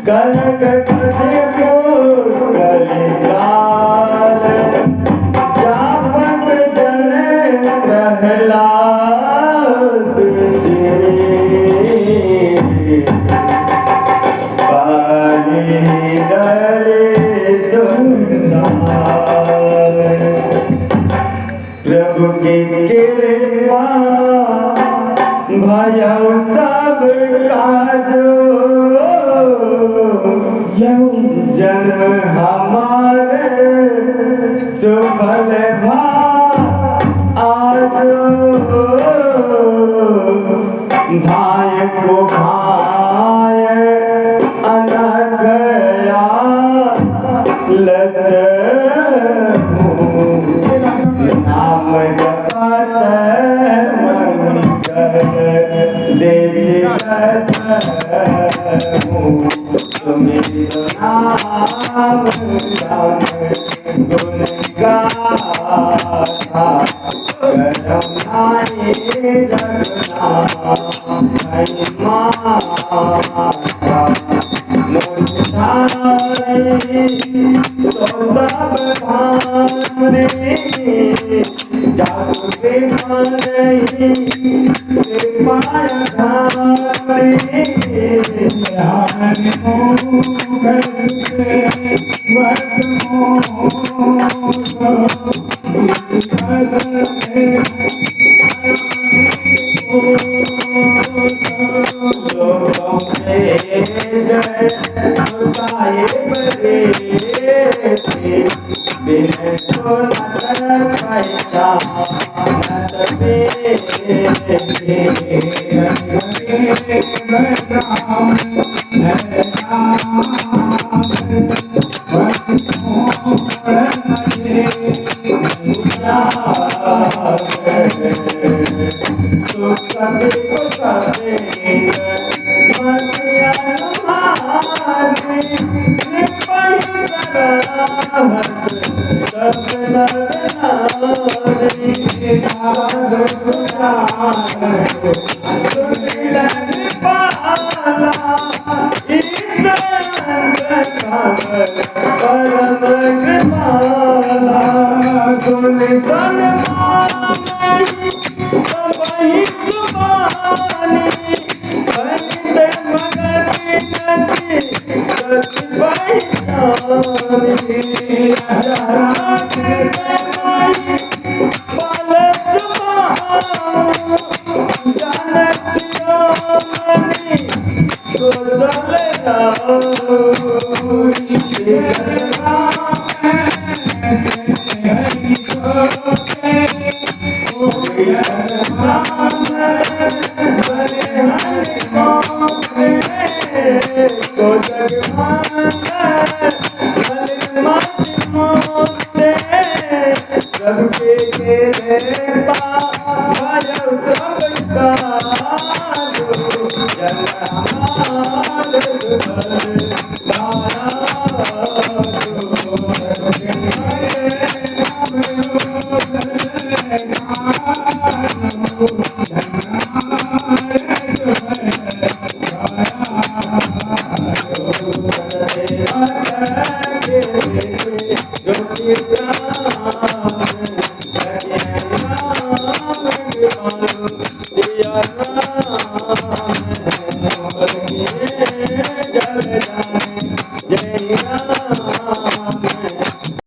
कनक कसिपो कलिकाल जापत जन प्रहलाद जी पाली गए संसार प्रभु की कृपा भयउ सब काजो जन्म हमारे सुफल भा आजो भाई को भाई अनघया लस नाम जपत तुम्हें नाम राम गुण गाथा करम नाई जगन्नाथ माता मुझारे तो सब भाने जागे नहीं माया धारे राम मोह जय राम